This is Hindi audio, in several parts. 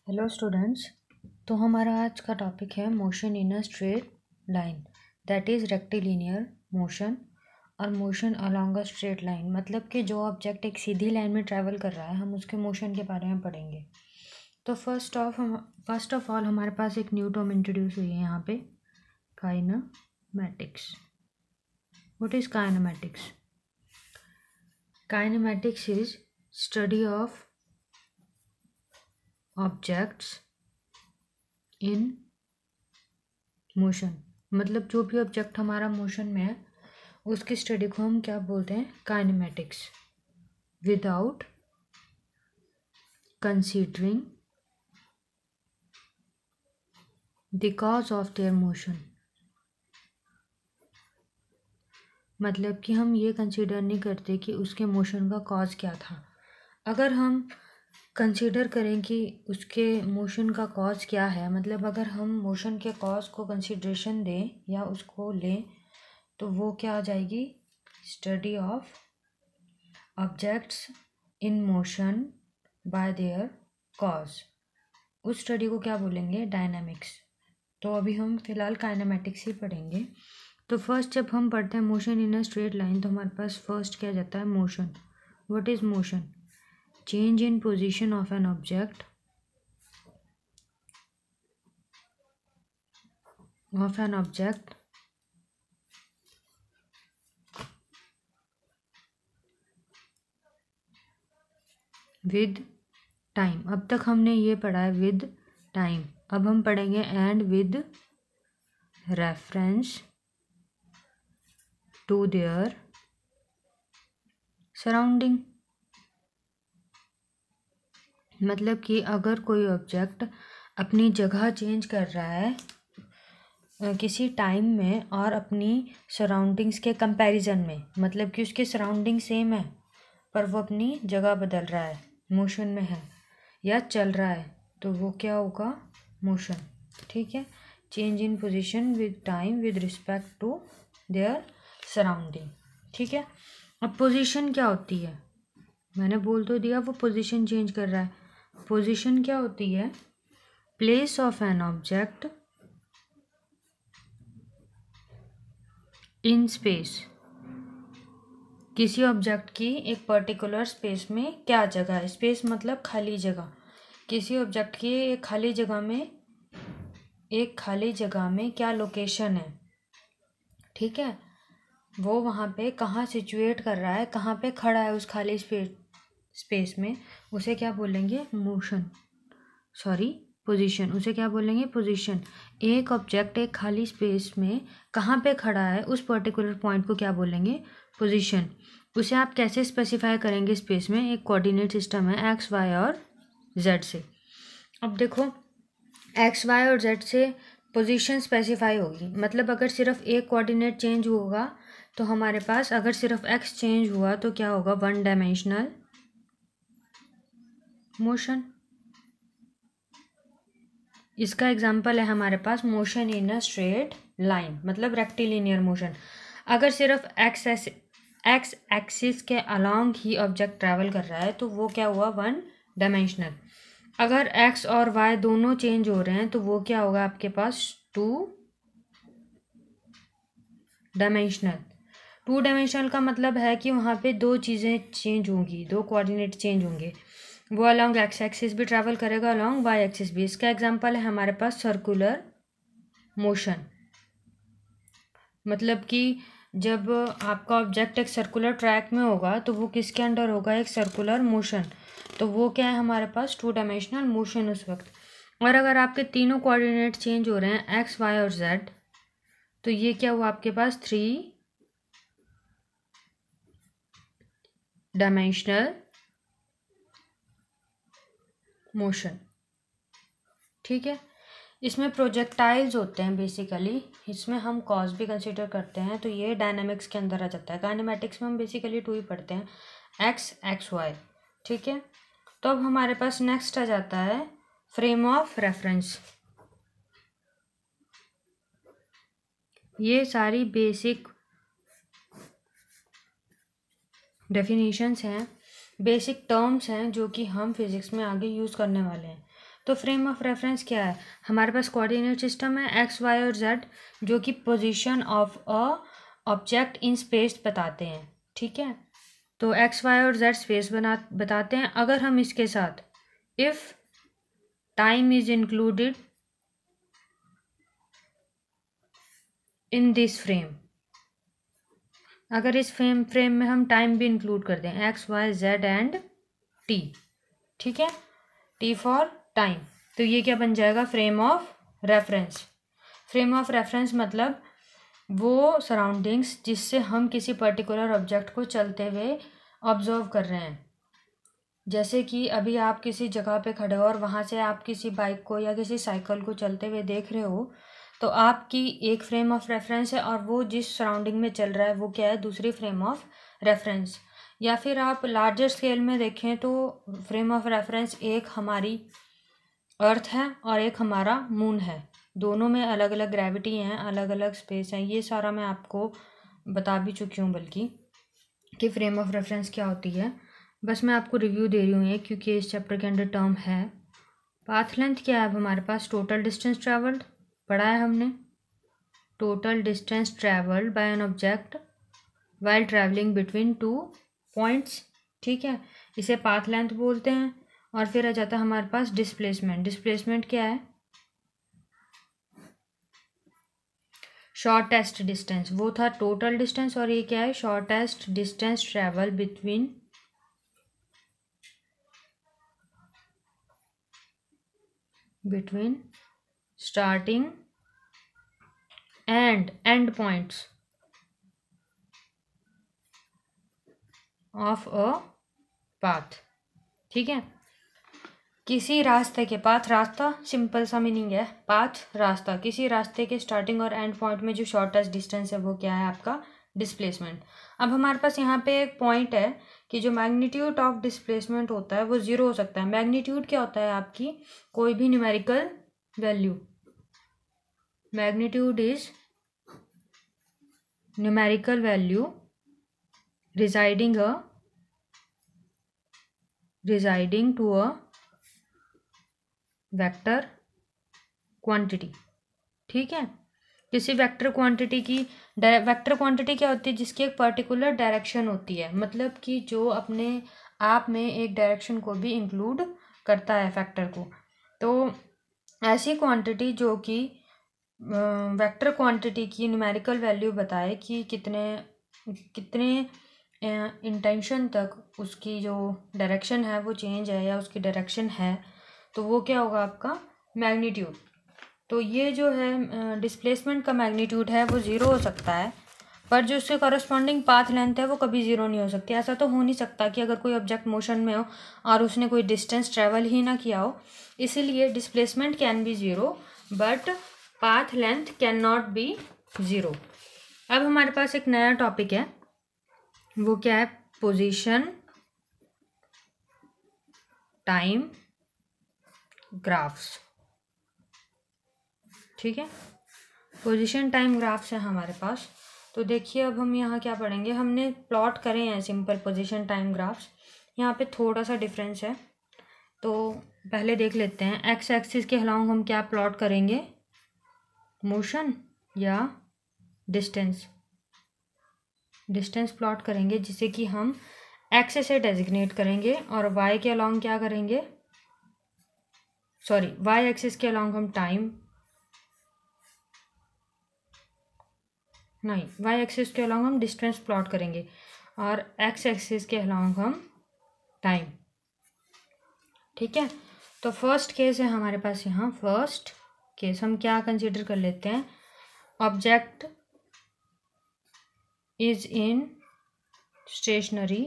Hello students. तो हमारा आज का टॉपिक है motion in a straight line, that is rectilinear motion और motion along a straight line. मतलब कि जो ऑब्जेक्ट एक सीधी लाइन में ट्रैवल कर रहा है, हम उसके मोशन के बारे में पढ़ेंगे। तो फर्स्ट ऑफ ऑल हमारे पास एक न्यू टर्म इंट्रोड्यूस हुई है यहाँ पे, kinematics. What is kinematics? Kinematics is study of objects in motion. मतलब जो भी ऑब्जेक्ट हमारा मोशन में है उसकी स्टडी को हम क्या बोलते हैं? Kinematics. Without considering the cause of their motion. मतलब कि हम ये कंसीडर नहीं करते कि उसके मोशन का कॉज क्या था। अगर हम कंसीडर करें कि उसके मोशन का कॉज क्या है, मतलब अगर हम मोशन के कॉज को कंसीडरेशन दें या उसको लें, तो वो क्या आ जाएगी? Study of objects in motion bye there cause. उस स्टडी को क्या बोलेंगे? डायनामिक्स। तो अभी हम फिलहाल काइनेमैटिक्स ही पढ़ेंगे। तो फर्स्ट जब हम पढ़ते हैं motion in a straight line, तो हमारे पास फर्स्ट क्या जाता है? Motion. What is motion? Change in position of an object with time. अब तक हमने ये पढ़ा है विद टाइम। अब हम पढ़ेंगे and with reference to their surrounding. मतलब कि अगर कोई ऑब्जेक्ट अपनी जगह चेंज कर रहा है किसी टाइम में और अपनी सराउंडिंग्स के कंपैरिजन में, मतलब कि उसके सराउंडिंग सेम है पर वो अपनी जगह बदल रहा है, मोशन में है या चल रहा है, तो वो क्या होगा? मोशन। ठीक है। Change in position with time with respect to their surrounding. ठीक है। अब पोजीशन क्या होती है? मैंने बोल तो दिया वो पोजीशन चेंज कर रहा है। पोजीशन क्या होती है? Place of an object in space. किसी ऑब्जेक्ट की एक पर्टिकुलर स्पेस में क्या जगह है? स्पेस मतलब खाली जगह। किसी ऑब्जेक्ट की एक खाली जगह में क्या लोकेशन है? ठीक है। वो वहाँ पे कहाँ सिचुएट कर रहा है, कहाँ पे खड़ा है उस खाली स्पेस में, उसे क्या बोलेंगे? पोजीशन। उसे क्या बोलेंगे? पोजीशन। एक ऑब्जेक्ट एक खाली स्पेस में कहाँ पे खड़ा है उस पर्टिकुलर पॉइंट को क्या बोलेंगे? पोजीशन। उसे आप कैसे स्पेसिफाई करेंगे स्पेस में? एक कोऑर्डिनेट सिस्टम है एक्स वाई और जेड से। अब देखो, एक्स वाई और जेड से पोजीशन स्पेसिफाई होगी। मतलब अगर सिर्फ एक कोऑर्डिनेट चेंज होगा तो हमारे पास, अगर सिर्फ एक्स चेंज हुआ तो क्या होगा? One dimensional motion. इसका एग्जाम्पल है हमारे पास motion in a straight line, मतलब रेक्टिलिनियर मोशन। अगर सिर्फ एक्स एक्सिस के अलोंग ही ऑब्जेक्ट ट्रैवल कर रहा है तो वो क्या हुआ? One dimensional. अगर एक्स और वाई दोनों चेंज हो रहे हैं तो वो क्या होगा आपके पास? Two dimensional. टू डायमेंशनल का मतलब है कि वहाँ पे दो चीज़ें चेंज होंगी, दो कोऑर्डिनेट चेंज होंगे। वो अलोंग एक्स एक्सिस भी ट्रैवल करेगा, अलोंग वाई एक्सिस भी। इसका एग्जांपल है हमारे पास सर्कुलर मोशन। मतलब कि जब आपका ऑब्जेक्ट एक सर्कुलर ट्रैक में होगा तो वो किसके अंडर होगा? एक सर्कुलर मोशन। तो वो क्या है हमारे पास? टू डायमेंशनल मोशन उस वक्त। और अगर आपके तीनों कोऑर्डिनेट चेंज हो रहे हैं एक्स वाई और जेड, तो ये क्या हुआ आपके पास? Three dimensional motion. ठीक है। इसमें प्रोजेक्टाइल्स होते हैं बेसिकली, इसमें हम कॉज भी कंसिडर करते हैं, तो ये डायनामिक्स के अंदर आ जाता है। काइनेमैटिक्स में हम बेसिकली टू ही पढ़ते हैं, एक्स वाई। ठीक है। तो अब हमारे पास नेक्स्ट आ जाता है फ्रेम ऑफ रेफरेंस। ये सारी बेसिक डेफिनेशंस हैं, बेसिक टर्म्स हैं जो कि हम फिज़िक्स में आगे यूज़ करने वाले हैं। तो फ्रेम ऑफ रेफरेंस क्या है? हमारे पास कोऑर्डिनेट सिस्टम है एक्स वाई और जेड, जो कि position of a object in space बताते हैं। ठीक है, तो एक्स वाई और जेड स्पेस बताते हैं। अगर हम इसके साथ if time is included in this frame, अगर इस फ्रेम में हम टाइम भी इंक्लूड कर दें, X Y Z and T, ठीक है, टी फॉर टाइम, तो ये क्या बन जाएगा? Frame of reference. Frame of reference मतलब वो सराउंडिंग्स जिससे हम किसी पर्टिकुलर ऑब्जेक्ट को चलते हुए ऑब्जर्व कर रहे हैं। जैसे कि अभी आप किसी जगह पे खड़े हो और वहाँ से आप किसी बाइक को या किसी साइकिल को चलते हुए देख रहे हो, तो आपकी एक फ्रेम ऑफ रेफरेंस है और वो जिस सराउंडिंग में चल रहा है वो क्या है? दूसरी फ्रेम ऑफ रेफरेंस। या फिर आप लार्जर स्केल में देखें तो फ्रेम ऑफ रेफरेंस एक हमारी अर्थ है और एक हमारा मून है, दोनों में अलग अलग ग्रेविटी हैं, अलग अलग स्पेस हैं। ये सारा मैं आपको बता भी चुकी हूँ बल्कि कि फ्रेम ऑफ रेफरेंस क्या होती है। बस मैं आपको रिव्यू दे रही हूँ ये, क्योंकि इस चैप्टर के अंडर टर्म है। पाथ लेंथ क्या है? अब हमारे पास टोटल डिस्टेंस ट्रैवल्ड पढ़ा है हमने, total distance travelled bye an object while travelling between two points. ठीक है, इसे पाथ लेंथ बोलते हैं। और फिर आ जाता है हमारे पास डिस्प्लेसमेंट। डिस्प्लेसमेंट क्या है? शॉर्टेस्ट डिस्टेंस, वो था टोटल डिस्टेंस और ये क्या है? Shortest distance travel between starting and and points of a path. ठीक है, किसी रास्ते के, पाथ रास्ता, सिंपल सा मीनिंग है, पाथ रास्ता, किसी रास्ते के स्टार्टिंग और एंड पॉइंट में जो शॉर्टेस्ट डिस्टेंस है वो क्या है? आपका डिस्प्लेसमेंट। अब हमारे पास यहाँ पे एक पॉइंट है कि जो मैग्नीट्यूड ऑफ डिस्प्लेसमेंट होता है वो जीरो हो सकता है। मैग्नीट्यूड क्या होता है? आपकी कोई भी numerical value. Magnitude is numerical value residing to a vector quantity. ठीक है, किसी वेक्टर क्वांटिटी की, वेक्टर क्वांटिटी क्या होती है? जिसकी एक पर्टिकुलर डायरेक्शन होती है, मतलब कि जो अपने आप में एक डायरेक्शन को भी इंक्लूड करता है फैक्टर को। तो ऐसी क्वांटिटी जो कि वेक्टर क्वांटिटी की न्यूमेरिकल वैल्यू बताए कि कितने इंटेंशन तक उसकी जो डायरेक्शन है वो चेंज है या उसकी डायरेक्शन है, तो वो क्या होगा? आपका मैग्नीट्यूड। तो ये जो है डिस्प्लेसमेंट का मैग्नीट्यूड है वो ज़ीरो हो सकता है, पर जो उसके कॉरस्पॉन्डिंग पाथ लेंथ है वो कभी ज़ीरो नहीं हो सकती। ऐसा तो हो नहीं सकता कि अगर कोई ऑब्जेक्ट मोशन में हो और उसने कोई डिस्टेंस ट्रेवल ही ना किया हो, इसीलिए displacement can be zero but path length can not be zero. अब हमारे पास एक नया टॉपिक है, वो क्या है? Position time graphs. ठीक है, पोजीशन टाइम ग्राफ्स है हमारे पास। तो देखिए अब हम यहाँ क्या पढ़ेंगे, हमने प्लॉट करे हैं सिंपल पोजीशन टाइम ग्राफ्स। यहाँ पे थोड़ा सा डिफरेंस है, तो पहले देख लेते हैं। एक्स एक्सिस के अलावा हम क्या प्लॉट करेंगे? मोशन या डिस्टेंस प्लॉट करेंगे, जिसे कि हम एक्स से डेजिग्नेट करेंगे। और वाई के अलावा क्या करेंगे? सॉरी, वाई एक्सिस के अलावा हम टाइम, नहीं, वाई एक्सिस के अलावा हम डिस्टेंस प्लॉट करेंगे और एक्स एक्सिस के अलावा हम टाइम। ठीक है, तो फर्स्ट केस है हमारे पास यहाँ। फर्स्ट केस हम क्या कंसीडर कर लेते हैं? Object is in stationary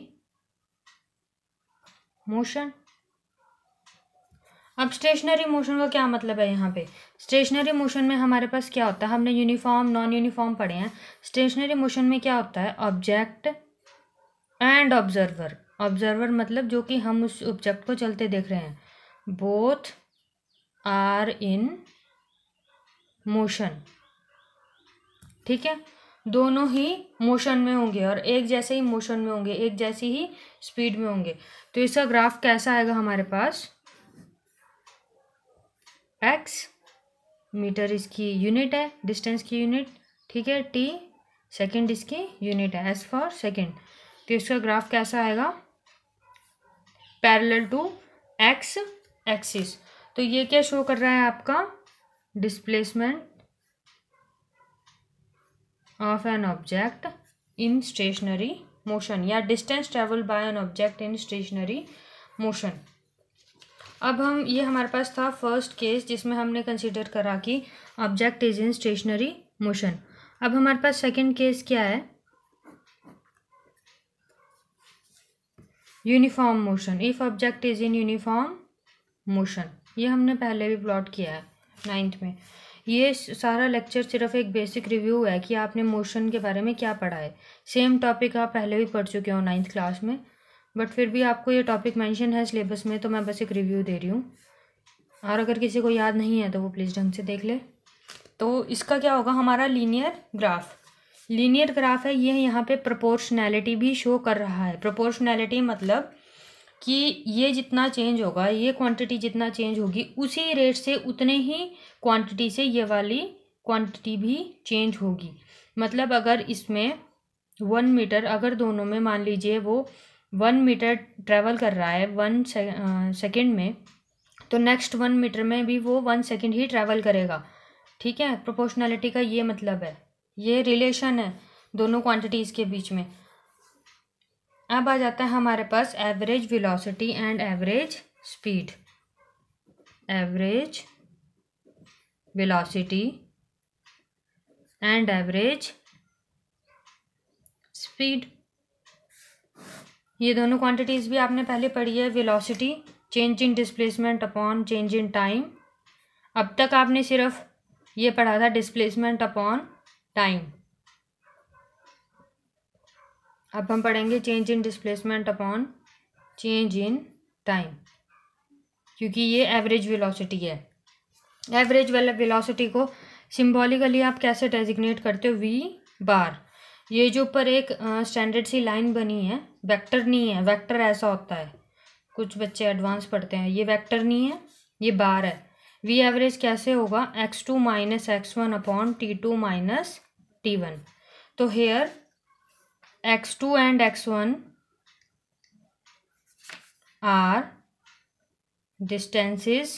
motion. अब स्टेशनरी मोशन का क्या मतलब है? यहाँ पे स्टेशनरी मोशन में हमारे पास क्या होता है? हमने यूनिफॉर्म नॉन यूनिफॉर्म पढ़े हैं। स्टेशनरी मोशन में क्या होता है? Object and observer. ऑब्जर्वर मतलब जो कि हम उस ऑब्जेक्ट को चलते देख रहे हैं, बोथ आर इन मोशन। ठीक है, दोनों ही मोशन में होंगे और एक जैसे ही मोशन में होंगे, एक जैसी ही स्पीड में होंगे। तो इसका ग्राफ कैसा आएगा हमारे पास? एक्स, मीटर इसकी यूनिट है, डिस्टेंस की यूनिट, ठीक है, टी सेकंड इसकी यूनिट है, एस फॉर सेकंड। तो इसका ग्राफ कैसा आएगा, पैरेलल टू एक्स एक्सिस। तो ये क्या शो कर रहा है आपका, displacement of an object in stationary motion, या distance travel by an object in stationary motion. अब हम, ये हमारे पास था फर्स्ट केस जिसमें हमने कंसीडर करा कि object is in stationary motion. अब हमारे पास सेकंड केस क्या है, uniform motion, if object is in uniform motion. ये हमने पहले भी प्लॉट किया है 9th में। ये सारा लेक्चर सिर्फ एक बेसिक रिव्यू है कि आपने मोशन के बारे में क्या पढ़ा है। सेम टॉपिक आप पहले भी पढ़ चुके हो 9th क्लास में, बट फिर भी आपको ये टॉपिक मेंशन है सिलेबस में, तो मैं बस एक रिव्यू दे रही हूँ। और अगर किसी को याद नहीं है तो वो प्लीज़ ढंग से देख ले। तो इसका क्या होगा, हमारा लीनियर ग्राफ, लीनियर ग्राफ है ये, यहाँ पे प्रोपोर्शनैलिटी भी शो कर रहा है। प्रोपोर्शनैलिटी मतलब कि ये जितना चेंज होगा, ये क्वांटिटी जितना चेंज होगी, उसी रेट से उतने ही क्वांटिटी से ये वाली क्वांटिटी भी चेंज होगी। मतलब अगर इसमें 1 मीटर, अगर दोनों में मान लीजिए वो 1 मीटर ट्रेवल कर रहा है 1 सेकेंड में, तो नेक्स्ट 1 मीटर में भी वो 1 सेकेंड ही ट्रेवल करेगा। ठीक है, प्रोपोर्शनैलिटी का ये मतलब है, ये रिलेशन है दोनों क्वांटिटीज़ के बीच में। अब आ जाता है हमारे पास average velocity and average speed. Average velocity and average speed, ये दोनों क्वांटिटीज़ भी आपने पहले पढ़ी है। Velocity change in displacement upon change in time. अब तक आपने सिर्फ ये पढ़ा था डिस्प्लेसमेंट अपॉन टाइम। अब हम पढ़ेंगे change in displacement upon change in time, क्योंकि ये एवरेज वेलोसिटी है। एवरेज वेलोसिटी को सिंबॉलिकली आप कैसे डेजिग्नेट करते हो, वी बार। ये जो ऊपर एक स्टैंडर्ड सी लाइन बनी है, वेक्टर नहीं है, वेक्टर ऐसा होता है, कुछ बच्चे एडवांस पढ़ते हैं, ये वेक्टर नहीं है, ये बार है। वी एवरेज कैसे होगा, x2 minus x1 upon t2 minus t1। तो hair x2 and x1 are distances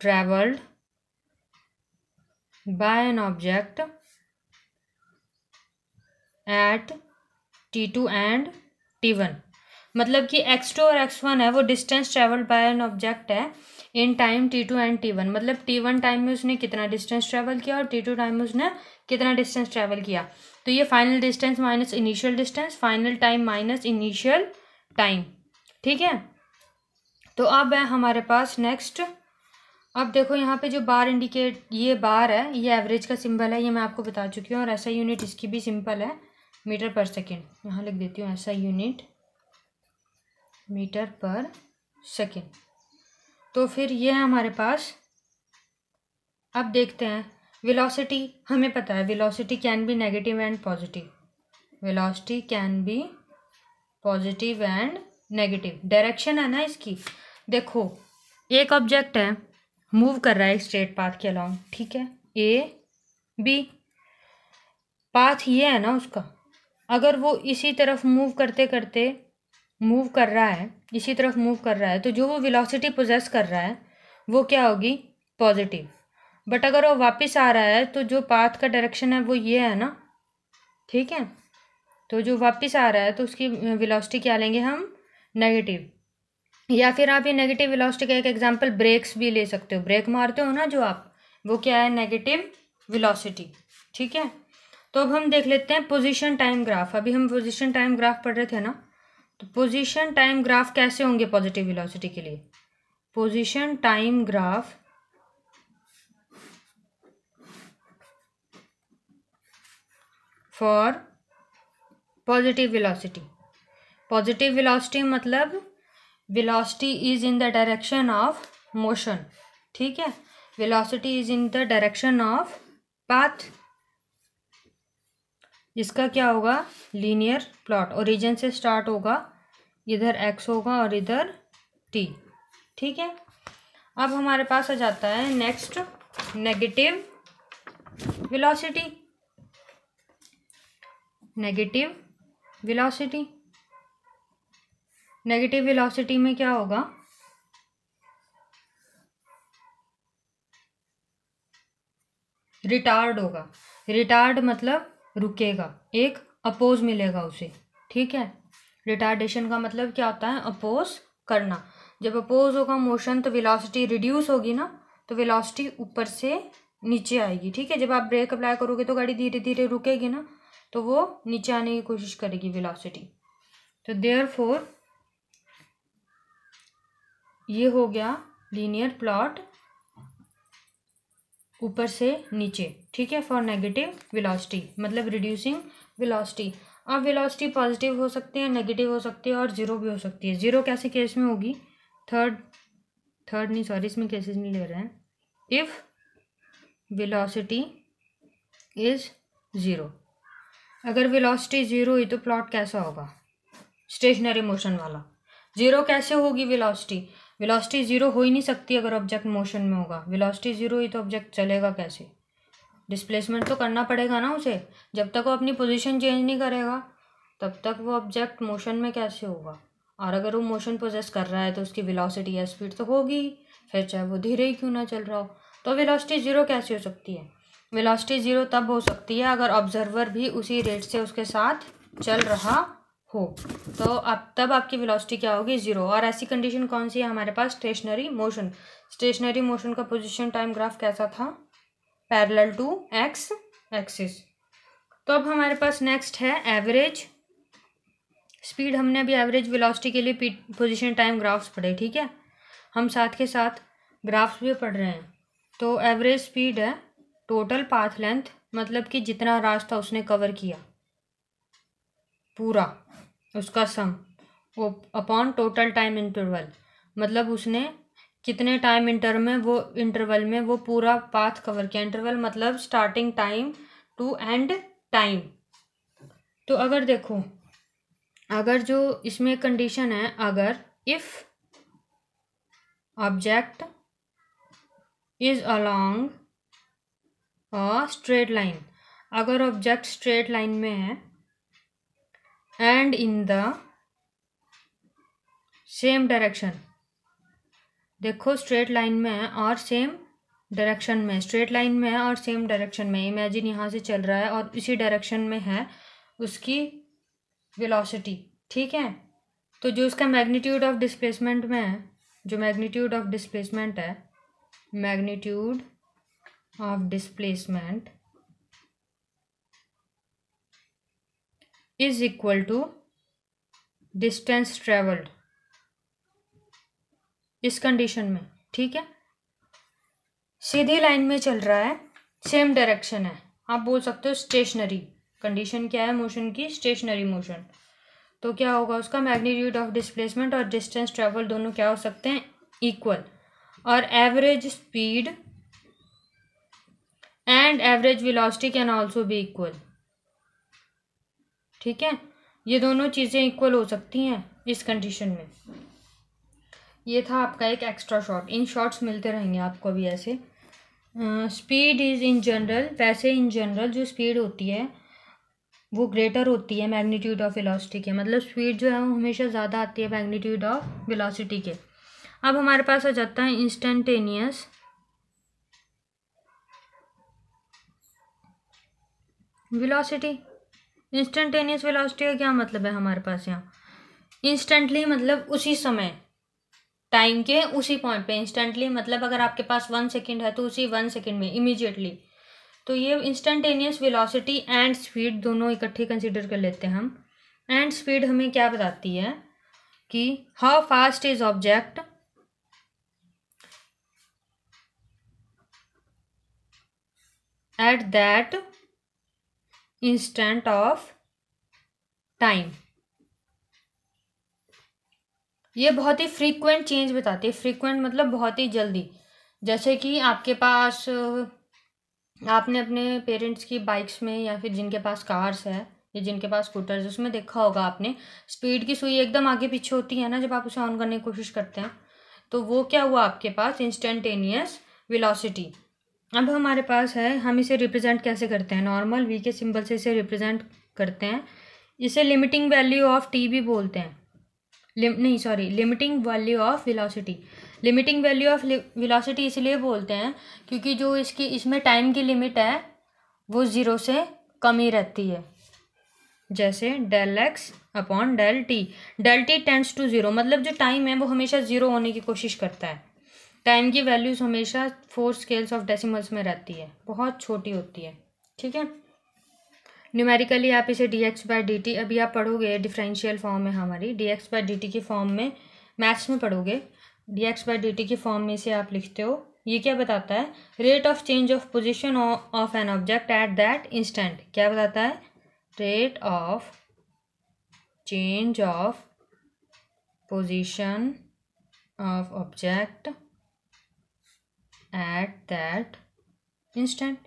traveled by an object at t2 and t1। मतलब कि x2 और x1 है वो distance travelled by an object है in time t2 and t1। मतलब t1 टाइम में उसने कितना डिस्टेंस ट्रेवल किया और t2 टाइम में उसने कितना डिस्टेंस ट्रेवल किया। तो ये final distance minus initial distance, final time minus initial time. ठीक है, तो अब है हमारे पास नेक्स्ट। अब देखो यहाँ पे जो बार इंडिकेट, ये बार है, ये एवरेज का सिंबल है, ये मैं आपको बता चुकी हूँ। और ऐसा यूनिट इसकी भी सिंपल है, मीटर पर सेकेंड। यहाँ लिख देती हूँ ऐसा यूनिट, मीटर पर सेकेंड। तो फिर ये है हमारे पास। अब देखते हैं वेलोसिटी, हमें पता है velocity can be negative and positive. Velocity can be positive and negative. Direction है ना इसकी, देखो एक ऑब्जेक्ट है, मूव कर रहा है एक स्ट्रेट पाथ के अलॉन्ग, ठीक है, ए बी पाथ ये है ना उसका। अगर वो इसी तरफ मूव करते करते मूव कर रहा है, इसी तरफ मूव कर रहा है, तो जो वो वेलोसिटी पोजेस कर रहा है वो क्या होगी, पॉजिटिव। बट अगर वो वापस आ रहा है तो जो पाथ का डायरेक्शन है वो ये है ना, ठीक है। तो जो वापस आ रहा है तो उसकी वेलोसिटी क्या लेंगे हम, नेगेटिव। या फिर आप ये नेगेटिव वेलोसिटी का एक एग्जांपल ब्रेक्स भी ले सकते हो। ब्रेक मारते हो ना जो आप, वो क्या है, नेगेटिव वेलोसिटी। ठीक है, तो अब हम देख लेते हैं पोजीशन टाइम ग्राफ। अभी हम पोजीशन टाइम ग्राफ पढ़ रहे थे ना, तो पोजीशन टाइम ग्राफ कैसे होंगे पॉजिटिव वेलोसिटी के लिए। Position time graph for positive velocity. Positive velocity मतलब velocity is in the direction of motion. ठीक है, velocity is in the direction of path. इसका क्या होगा, लीनियर प्लॉट। ओरिजिन से स्टार्ट होगा, इधर x होगा और इधर t। ठीक है, अब हमारे पास आ जाता है next negative velocity. Negative velocity, negative velocity में क्या होगा, रिटार्ड होगा। रिटार्ड मतलब रुकेगा, एक अपोज मिलेगा उसे, ठीक है। रिटार्डेशन का मतलब क्या होता है, अपोज करना। जब अपोज होगा मोशन तो वेलोसिटी रिड्यूस होगी ना, तो वेलोसिटी ऊपर से नीचे आएगी, ठीक है। जब आप ब्रेक अप्लाई करोगे तो गाड़ी धीरे धीरे रुकेगी ना, तो वो नीचे आने की कोशिश करेगी वेलोसिटी। तो देयरफॉर ये हो गया लीनियर प्लॉट ऊपर से नीचे, ठीक है, फॉर नेगेटिव वेलोसिटी, मतलब रिड्यूसिंग वेलोसिटी। अब वेलोसिटी पॉजिटिव हो सकती है, नेगेटिव हो सकती है और जीरो भी हो सकती है। जीरो कैसे केस में होगी, इसमें केसेस नहीं ले रहे हैं। इफ वेलोसिटी इज जीरो, अगर वेलोसिटी जीरो हुई तो प्लॉट कैसा होगा, स्टेशनरी मोशन वाला। जीरो कैसे होगी वेलोसिटी, वेलोसिटी जीरो हो ही नहीं सकती अगर ऑब्जेक्ट मोशन में होगा। वेलोसिटी जीरो हुई तो ऑब्जेक्ट चलेगा कैसे, डिस्प्लेसमेंट तो करना पड़ेगा ना उसे। जब तक वो अपनी पोजीशन चेंज नहीं करेगा तब तक वो ऑब्जेक्ट मोशन में कैसे होगा। और अगर वो मोशन पोजेस कर रहा है तो उसकी वेलोसिटी या स्पीड तो होगी, फिर चाहे वो धीरे ही क्यों ना चल रहा हो। तो वेलोसिटी जीरो कैसे हो सकती है, वेलोसिटी जीरो तब हो सकती है अगर ऑब्जर्वर भी उसी रेट से उसके साथ चल रहा हो, तो अब तब आपकी वेलोसिटी क्या होगी, जीरो। और ऐसी कंडीशन कौन सी है हमारे पास, स्टेशनरी मोशन। स्टेशनरी मोशन का पोजीशन टाइम ग्राफ कैसा था, पैरेलल टू एक्स एक्सिस। तो अब हमारे पास नेक्स्ट है एवरेज स्पीड। हमने अभी एवरेज वेलोसिटी के लिए पोजीशन टाइम ग्राफ्स पढ़े, ठीक है। हम साथ के साथ ग्राफ्स भी पढ़ रहे हैं। तो एवरेज स्पीड है टोटल पाथ लेंथ, मतलब कि जितना रास्ता उसने कवर किया पूरा, उसका सम, वो अपॉन टोटल टाइम इंटरवल, मतलब उसने कितने टाइम इंटरवल में वो पूरा पाथ कवर किया। इंटरवल मतलब starting time to end time. तो अगर देखो, अगर जो इसमें कंडीशन है, अगर if object is along a straight line, अगर ऑब्जेक्ट स्ट्रेट लाइन में है and in the same direction, देखो स्ट्रेट लाइन में है और सेम डायरेक्शन में, स्ट्रेट लाइन में है और सेम डायरेक्शन में, इमेजिन यहाँ से चल रहा है और इसी डायरेक्शन में है उसकी वेलोसिटी, ठीक है। तो जो उसका मैग्नीट्यूड ऑफ डिस्प्लेसमेंट में है, जो मैग्नीट्यूड ऑफ डिस्प्लेसमेंट है, magnitude of displacement is equal to distance travelled, इस कंडीशन में, ठीक है। सीधी लाइन में चल रहा है, सेम डायरेक्शन है, आप बोल सकते हो स्टेशनरी। कंडीशन क्या है मोशन की, स्टेशनरी मोशन। तो क्या होगा, उसका मैग्नीट्यूड ऑफ डिस्प्लेसमेंट और डिस्टेंस ट्रेवल दोनों क्या हो सकते हैं, इक्वल। और average speed and average velocity can also be equal, ठीक है। ये दोनों चीज़ें इक्वल हो सकती हैं इस कंडीशन में। ये था आपका एक एक्स्ट्रा शॉर्ट। इन शॉर्ट्स मिलते रहेंगे आपको अभी ऐसे। स्पीड इज़ इन जनरल, वैसे इन जनरल जो स्पीड होती है वो ग्रेटर होती है मैग्नीट्यूड ऑफ वेलोसिटी के, मतलब स्पीड जो है वो हमेशा ज़्यादा आती है मैग्नीट्यूड ऑफ वेलोसिटी के। अब हमारे पास आ जाता है इंस्टेंटेनियस वेलोसिटी। इंस्टेंटेनियस वेलोसिटी का क्या मतलब है हमारे पास यहाँ, इंस्टेंटली मतलब उसी समय, टाइम के उसी पॉइंट पे। इंस्टेंटली मतलब अगर आपके पास 1 सेकेंड है तो उसी 1 सेकेंड में इमीडिएटली। तो ये इंस्टेंटेनियस वेलोसिटी एंड स्पीड दोनों इकट्ठे कंसीडर कर लेते हैं हम। एंड स्पीड हमें क्या बताती है कि how fast is object at that instant of time. ये बहुत ही फ्रीक्वेंट चेंज बताती है। फ्रीक्वेंट मतलब बहुत ही जल्दी। जैसे कि आपके पास, आपने अपने पेरेंट्स की बाइक्स में या फिर जिनके पास कार्स है या जिनके पास स्कूटर्स, उसमें देखा होगा आपने, स्पीड की सुई एकदम आगे पीछे होती है ना जब आप उसे ऑन करने की कोशिश करते हैं। तो वो क्या हुआ आपके पास, इंस्टेंटेनियस वेलोसिटी। अब हमारे पास है, हम इसे रिप्रेजेंट कैसे करते हैं, नॉर्मल v के सिंबल से इसे रिप्रेजेंट करते हैं। इसे लिमिटिंग वैल्यू ऑफ t भी बोलते हैं, limiting value of velocity. Limiting value of velocity इसलिए बोलते हैं क्योंकि जो इसमें टाइम की लिमिट है वो 0 से कम ही रहती है। जैसे del X upon del T tends to 0, मतलब जो टाइम है वो हमेशा 0 होने की कोशिश करता है। टाइम की वैल्यूज हमेशा 4 स्केल्स ऑफ डेसिमल्स में रहती है, बहुत छोटी होती है। ठीक है, न्यूमेरिकली आप इसे dx/dt, अभी आप पढ़ोगे डिफरेंशियल फॉर्म में हमारी dx/dt की फॉर्म में, मैथ्स में पढ़ोगे dx/dt की फॉर्म में इसे आप लिखते हो। ये क्या बताता है, rate of change of position of an object at that instant. क्या बताता है, rate of change of position of object at that instant.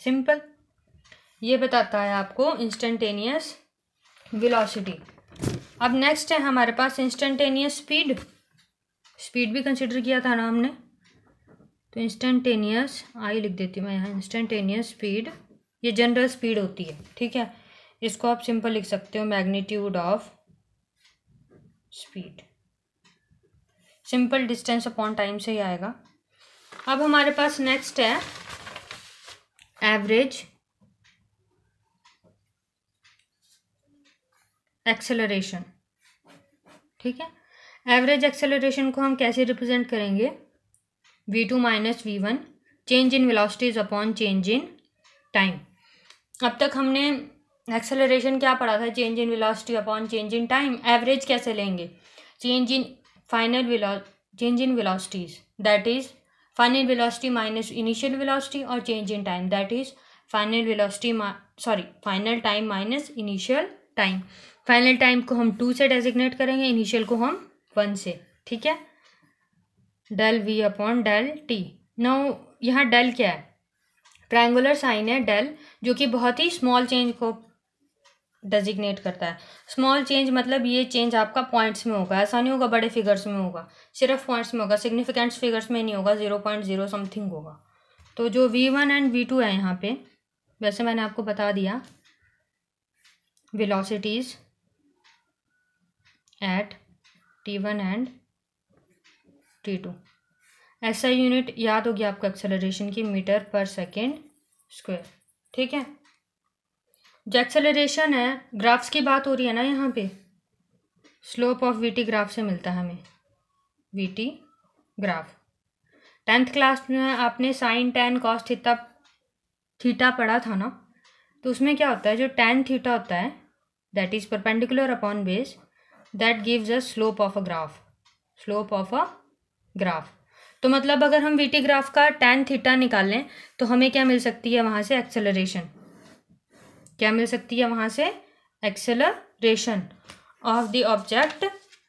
Simple, ये बताता है आपको इंस्टेंटेनियस वेलोसिटी। अब नेक्स्ट है हमारे पास इंस्टेंटेनियस स्पीड। स्पीड भी कंसिडर किया था ना हमने, तो इंस्टेंटेनियस आई लिख देती हूँ मैं यहाँ, इंस्टेंटेनियस स्पीड ये जनरल स्पीड होती है। ठीक है, इसको आप सिंपल लिख सकते हो magnitude of speed, simple distance upon time से ही आएगा। अब हमारे पास नेक्स्ट है एवरेज एक्सेलरेशन। ठीक है, एवरेज एक्सेलरेशन को हम कैसे रिप्रेजेंट करेंगे, v2 minus v1 change in velocities upon change in time. अब तक हमने एक्सेलरेशन क्या पढ़ा था, change in velocity upon change in time. Average कैसे लेंगे, change in velocities that is final velocity minus initial velocity, और change in time that is final time minus initial time. Final time को हम 2 से डेजिग्नेट करेंगे, इनिशियल को हम 1 से। ठीक है, del v upon del T. Now यहाँ डेल क्या है, ट्रायंगुलर साइन है डेल, जो कि बहुत ही स्मॉल चेंज को डेजिग्नेट करता है। स्मॉल चेंज मतलब ये चेंज आपका पॉइंट्स में होगा, ऐसा नहीं होगा बड़े फिगर्स में होगा, सिर्फ पॉइंट्स में होगा, सिग्निफिकेंट फिगर्स में नहीं होगा, 0.0 समथिंग होगा। तो जो v1 एंड v2 है यहाँ पे, वैसे मैंने आपको बता दिया velocities eight t1 and t2। ऐसा यूनिट याद होगी आपको एक्सेलरेशन की, मीटर पर सेकेंड स्क्वायर। ठीक है, जो एक्सेलरेशन है, ग्राफ्स की बात हो रही है ना यहाँ पे, स्लोप ऑफ वीटी ग्राफ से मिलता है हमें वीटी ग्राफ। 10th क्लास में आपने साइन टेन कॉस थीटा पढ़ा था ना, तो उसमें क्या होता है, जो टेन थीटा होता है that is perpendicular upon base, that gives a slope of a graph. तो मतलब अगर हम वीटी ग्राफ का टेन थीटा निकालें तो हमें क्या मिल सकती है वहाँ से, एक्सेलरेशन। क्या मिल सकती है वहाँ से, acceleration of the object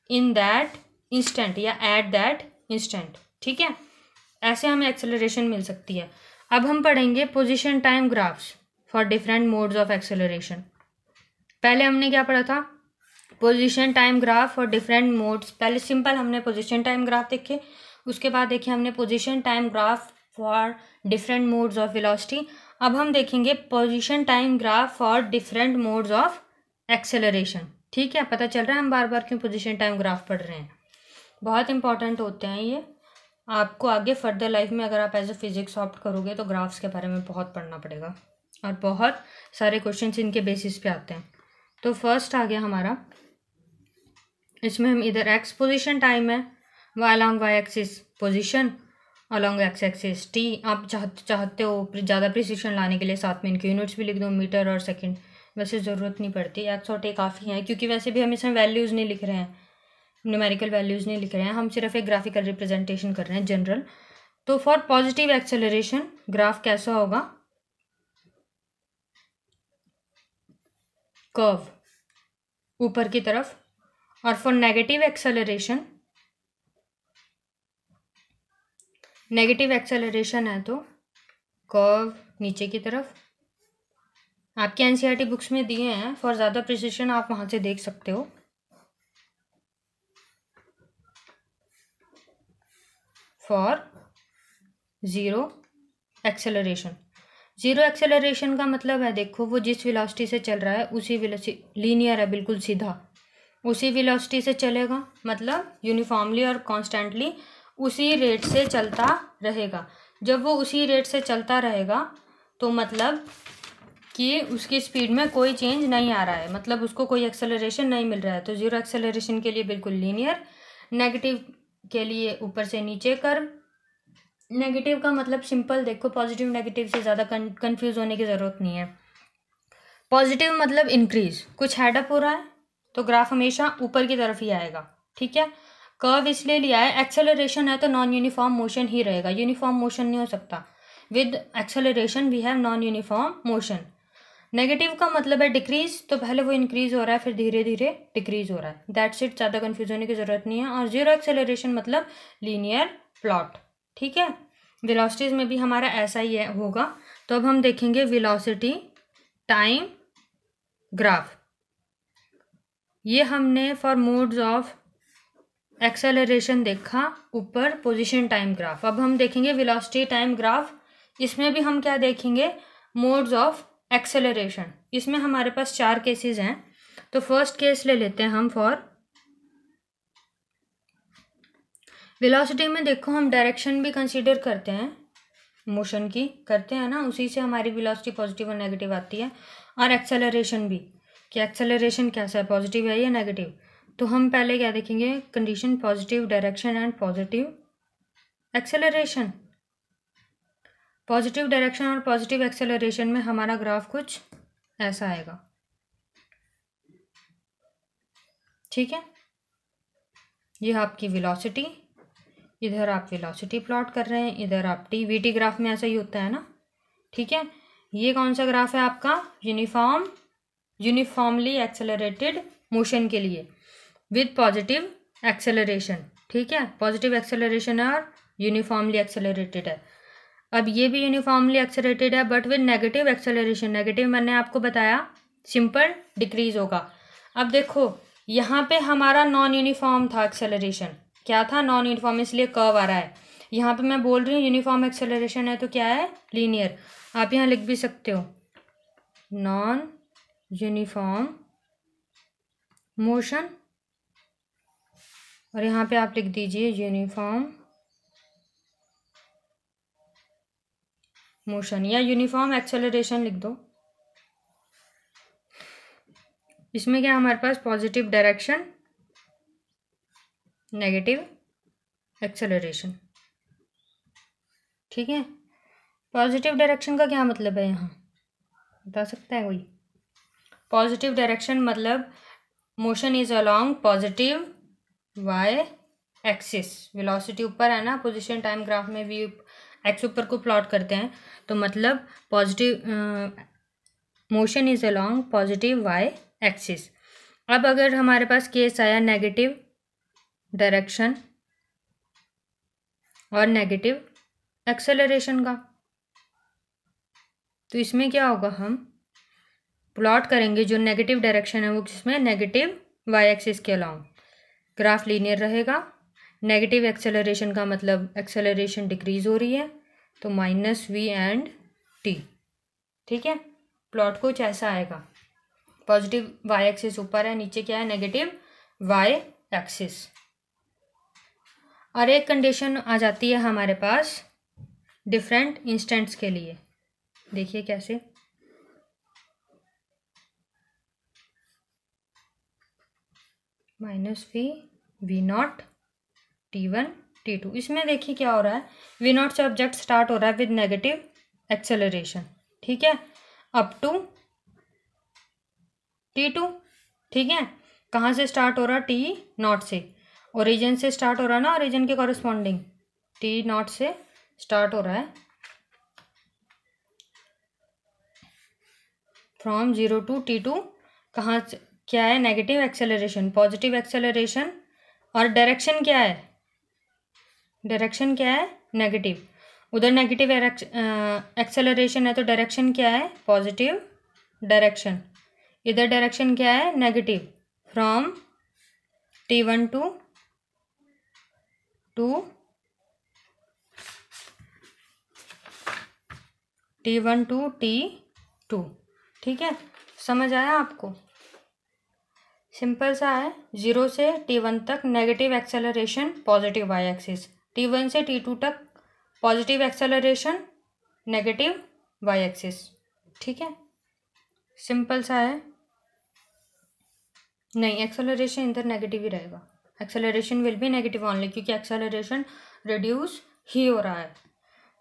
in that instant या एट दैट इंस्टेंट। ठीक है, ऐसे हमें एक्सेलरेशन मिल सकती है। अब हम पढ़ेंगे position time graphs for different modes of acceleration. पहले हमने क्या पढ़ा था, position time graph for different modes. पहले सिंपल हमने पोजीशन टाइम ग्राफ देखे, उसके बाद देखे हमने position time graph for different modes of velocity. अब हम देखेंगे position time graph for different modes of acceleration. ठीक है, पता चल रहा है हम बार बार क्यों पोजीशन टाइम ग्राफ पढ़ रहे हैं, बहुत इंपॉर्टेंट होते हैं ये। आपको आगे फर्दर लाइफ में अगर आप एज ए फिजिक्स ऑप्ट करोगे तो ग्राफ्स के बारे में बहुत पढ़ना पड़ेगा, और बहुत सारे क्वेश्चंस इनके बेसिस पे आते हैं। तो फर्स्ट आ गया हमारा, इसमें हम इधर एक्स पोजीशन टाइम है, Y along Y axis position, along X axis T. आप चाहते हो ज़्यादा प्रिसीशन लाने के लिए साथ में इनके यूनिट्स भी लिख दो, मीटर और सेकंड। वैसे ज़रूरत नहीं पड़ती, एक्स और टी काफ़ी हैं, क्योंकि वैसे भी हम इसमें वैल्यूज़ नहीं लिख रहे हैं, न्यूमेरिकल वैल्यूज़ नहीं लिख रहे हैं, हम सिर्फ एक ग्राफिकल रिप्रेजेंटेशन कर रहे हैं जनरल। तो फॉर पॉजिटिव एक्सेलरेशन ग्राफ कैसा होगा, कर्व ऊपर की तरफ, और फॉर नेगेटिव एक्सेलरेशन है तो कर्व नीचे की तरफ। आपके एनसीईआरटी बुक्स में दिए हैं, फॉर ज़्यादा प्रिसिशन आप वहाँ से देख सकते हो। For zero acceleration. Zero acceleration का मतलब है, देखो वो जिस वेलोसिटी से चल रहा है उसी वेलोसिटी, लीनियर है बिल्कुल सीधा, उसी वेलोसिटी से चलेगा, मतलब यूनिफॉर्मली और कॉन्स्टेंटली उसी रेट से चलता रहेगा। जब वो उसी रेट से चलता रहेगा तो मतलब कि उसकी स्पीड में कोई चेंज नहीं आ रहा है, मतलब उसको कोई एक्सेलरेशन नहीं मिल रहा है। तो ज़ीरो एक्सेलरेशन के लिए बिल्कुल लीनियर, नेगेटिव के लिए ऊपर से नीचे कर्व। नेगेटिव का मतलब सिंपल, देखो पॉजिटिव नेगेटिव से ज़्यादा कंफ्यूज होने की ज़रूरत नहीं है। पॉजिटिव मतलब इंक्रीज, कुछ हेडअप हो रहा है तो ग्राफ हमेशा ऊपर की तरफ ही आएगा, ठीक है। कर्व इसलिए लिया है, एक्सेलरेशन है तो नॉन यूनिफॉर्म मोशन ही रहेगा, यूनिफॉर्म मोशन नहीं हो सकता। With acceleration we have non uniform motion. Negative का मतलब है डिक्रीज, तो पहले वो इंक्रीज हो रहा है फिर धीरे धीरे डिक्रीज हो रहा है, दैट्स इट, ज़्यादा कंफ्यूज होने की ज़रूरत नहीं है। और जीरो एक्सेलरेशन मतलब लीनियर प्लॉट, ठीक है। वेलोसिटीज में भी हमारा ऐसा ही है होगा। तो अब हम देखेंगे वेलोसिटी टाइम ग्राफ। ये हमने फॉर मोड्स ऑफ एक्सेलरेशन देखा ऊपर, पोजीशन टाइम ग्राफ। अब हम देखेंगे वेलोसिटी टाइम ग्राफ। इसमें भी हम क्या देखेंगे, मोड्स ऑफ एक्सेलरेशन। इसमें हमारे पास 4 केसेस हैं। तो फर्स्ट केस ले लेते हैं हम फॉर वेलोसिटी में। देखो हम डायरेक्शन भी कंसीडर करते हैं, मोशन की करते हैं ना, उसी से हमारी वेलोसिटी पॉजिटिव और नेगेटिव आती है। और एक्सेलरेशन भी, कि एक्सेलरेशन कैसा है, पॉजिटिव है या नेगेटिव। तो हम पहले क्या देखेंगे, condition positive direction and positive acceleration. Positive direction और पॉजिटिव एक्सेलरेशन में हमारा ग्राफ कुछ ऐसा आएगा, ठीक है। ये आपकी वेलोसिटी, इधर आप वेलोसिटी प्लॉट कर रहे हैं, इधर आप टी, वी टी ग्राफ में ऐसा ही होता है ना, ठीक है। ये कौन सा ग्राफ है आपका, यूनिफॉर्मली एक्सेलरेटेड मोशन के लिए विद पॉजिटिव एक्सेलरेशन, ठीक है। पॉजिटिव एक्सेलरेशन और यूनिफॉर्मली एक्सेलरेटेड है। अब ये भी यूनिफॉर्मली एक्सेलरेटेड है but with negative acceleration. Negative मैंने आपको बताया सिंपल डिक्रीज होगा। अब देखो यहाँ पे हमारा नॉन यूनिफॉर्म था एक्सेलरेशन, क्या था, नॉन यूनिफॉर्म, इसलिए कर्व आ रहा है। यहाँ पे मैं बोल रही हूँ यूनिफॉर्म एक्सेलरेशन है तो क्या है, लीनियर। आप यहाँ लिख भी सकते हो नॉन यूनिफॉर्म मोशन, और यहाँ पे आप लिख दीजिए यूनिफॉर्म मोशन या यूनिफॉर्म एक्सेलरेशन लिख दो। इसमें क्या हमारे पास पॉजिटिव डायरेक्शन, नेगेटिव एक्सेलरेशन, ठीक है। पॉजिटिव डायरेक्शन का क्या मतलब है, यहाँ बता सकता है कोई। पॉजिटिव डायरेक्शन मतलब motion is along positive Y axis. Velocity ऊपर है ना, पोजीशन टाइम ग्राफ में भी एक्स ऊपर को प्लॉट करते हैं, तो मतलब positive motion is along positive Y axis. अब अगर हमारे पास केस आया नेगेटिव डायरेक्शन और नेगेटिव एक्सेलरेशन का, तो इसमें क्या होगा, हम प्लॉट करेंगे जो नेगेटिव डायरेक्शन है वो किसमें, नेगेटिव वाई एक्सिस के अलोंग, ग्राफ लीनियर रहेगा। नेगेटिव एक्सेलरेशन का मतलब एक्सेलरेशन डिक्रीज हो रही है, तो माइनस वी एंड टी, ठीक है। प्लॉट कुछ ऐसा आएगा, पॉजिटिव वाई एक्सिस ऊपर है, नीचे क्या है, नेगेटिव वाई एक्सिस। और एक कंडीशन आ जाती है हमारे पास डिफरेंट इंस्टेंट्स के लिए, देखिए कैसे, minus we not T1 T2। इसमें देखिए क्या हो रहा है, वी नॉट से ऑब्जेक्ट स्टार्ट हो रहा है विद नेगेटिव एक्सेलरेशन, ठीक है, अप टू T2, ठीक है। कहाँ से स्टार्ट हो रहा है, T नॉट से, ओरिजिन से स्टार्ट हो रहा है ना, ओरिजिन के कॉरेस्पॉन्डिंग T नॉट से स्टार्ट हो रहा है, फ्रॉम 0 टू T2। कहाँ से, क्या है, नेगेटिव एक्सेलरेशन, पॉजिटिव एक्सेलरेशन, और डायरेक्शन क्या है, डायरेक्शन क्या है, नेगेटिव। उधर नेगेटिव एक्सेलरेशन है तो डायरेक्शन क्या है, पॉजिटिव डायरेक्शन। इधर डायरेक्शन क्या है, negative, from T1 to T1 to T2। ठीक है, समझ आया आपको? सिंपल सा है। 0 से T1 तक negative acceleration positive Y axis, T1 से T2 तक positive acceleration negative Y axis. ठीक है, सिंपल सा है। नहीं, एक्सेलरेशन इधर नेगेटिव ही रहेगा, acceleration will be negative only, क्योंकि एक्सेलरेशन रिड्यूस ही हो रहा है।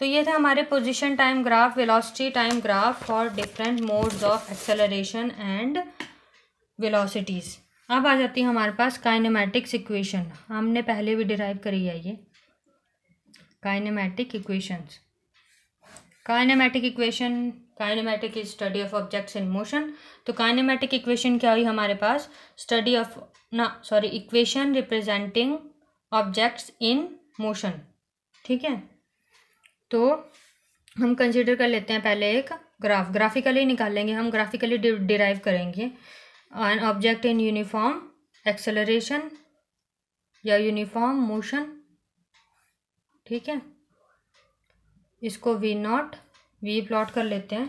तो ये थे हमारे position time graph, velocity time graph for different modes of acceleration and velocities. अब आ जाती है हमारे पास काइनेमैटिक्स इक्वेशन। हमने पहले भी डिराइव करी है ये kinematic equations. Kinematic equation, kinematic is study of objects in motion. तो काइनेमैटिक इक्वेशन क्या हुई हमारे पास? Study of equation representing objects in motion. ठीक है, तो हम कंसिडर कर लेते हैं पहले एक ग्राफ, ग्राफिकली निकालेंगे हम, ग्राफिकली डिराइव करेंगे N object in uniform acceleration या यूनिफॉर्म मोशन। ठीक है, इसको वी प्लॉट कर लेते हैं।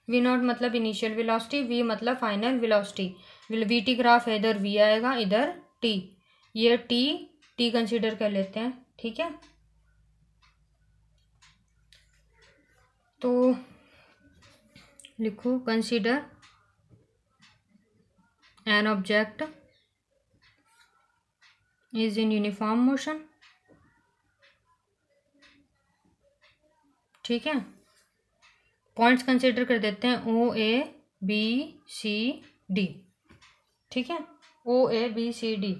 V0 मतलब इनिशियल वेलोसिटी, V मतलब फाइनल वेलोसिटी। VT ग्राफ है, इधर V आएगा, इधर T, ये T कंसीडर कर लेते हैं। ठीक है, तो लिखो consider an object is in uniform motion. ठीक है, पॉइंट्स कंसीडर कर देते हैं OABCD। ठीक है, OABCD।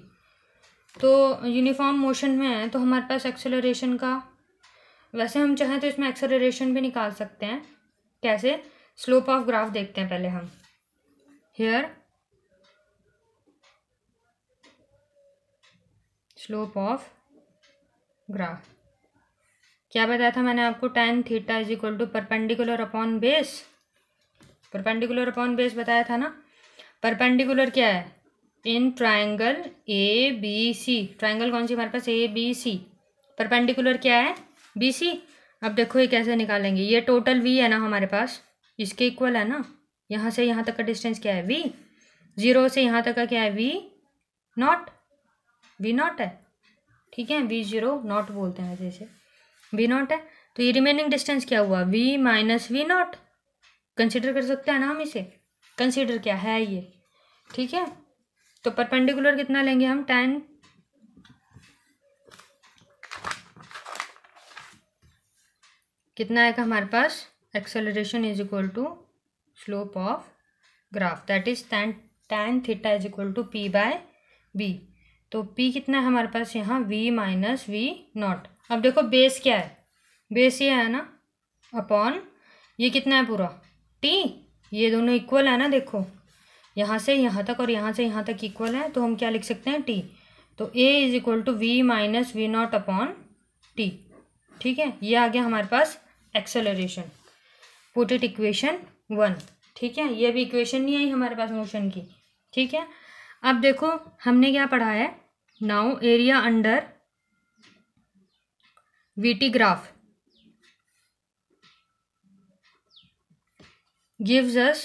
तो यूनिफॉर्म मोशन में है, तो हमारे पास एक्सेलरेशन का, वैसे हम चाहें तो इसमें एक्सेलरेशन भी निकाल सकते हैं। कैसे? स्लोप ऑफ ग्राफ देखते हैं पहले हम। हियर स्लोप ऑफ ग्राफ क्या बताया था मैंने आपको? tan theta is equal to perpendicular upon base, perpendicular upon base बताया था ना। परपेंडिकुलर क्या है? इन ट्राइंगल ABC, ट्राइंगल कौन सी हमारे पास? ABC। परपेंडिकुलर क्या है? BC। अब देखो ये कैसे निकालेंगे, ये टोटल V है ना हमारे पास, इसके इक्वल है ना। यहाँ से यहाँ तक का डिस्टेंस क्या है? V। 0 से यहाँ तक का क्या है? V0 है। ठीक है, V0 नॉट बोलते हैं जैसे, V0 है। तो ये रिमेनिंग डिस्टेंस क्या हुआ? V minus V0। कंसिडर कर सकते हैं ना हम इसे, कंसिडर क्या है ये। ठीक है, तो परपेंडिकुलर कितना लेंगे हम? tan कितना आएगा हमारे पास? Acceleration is equal to slope of graph, that is tan theta is equal to P/B। तो P कितना है हमारे पास यहाँ? V minus V0। अब देखो बेस क्या है? बेस ये है ना, अपॉन ये कितना है पूरा? T। ये दोनों इक्वल है ना, देखो यहाँ से यहाँ तक और यहाँ से यहाँ तक इक्वल है, तो हम क्या लिख सकते हैं? T। तो A is equal to V minus V0 upon T। ठीक है, ये आ गया हमारे पास एक्सेलरेशन। Put it equation 1। ठीक है, ये भी इक्वेशन नहीं आई हमारे पास मोशन की। ठीक है, अब देखो हमने क्या पढ़ा है? Now area under VT graph gives us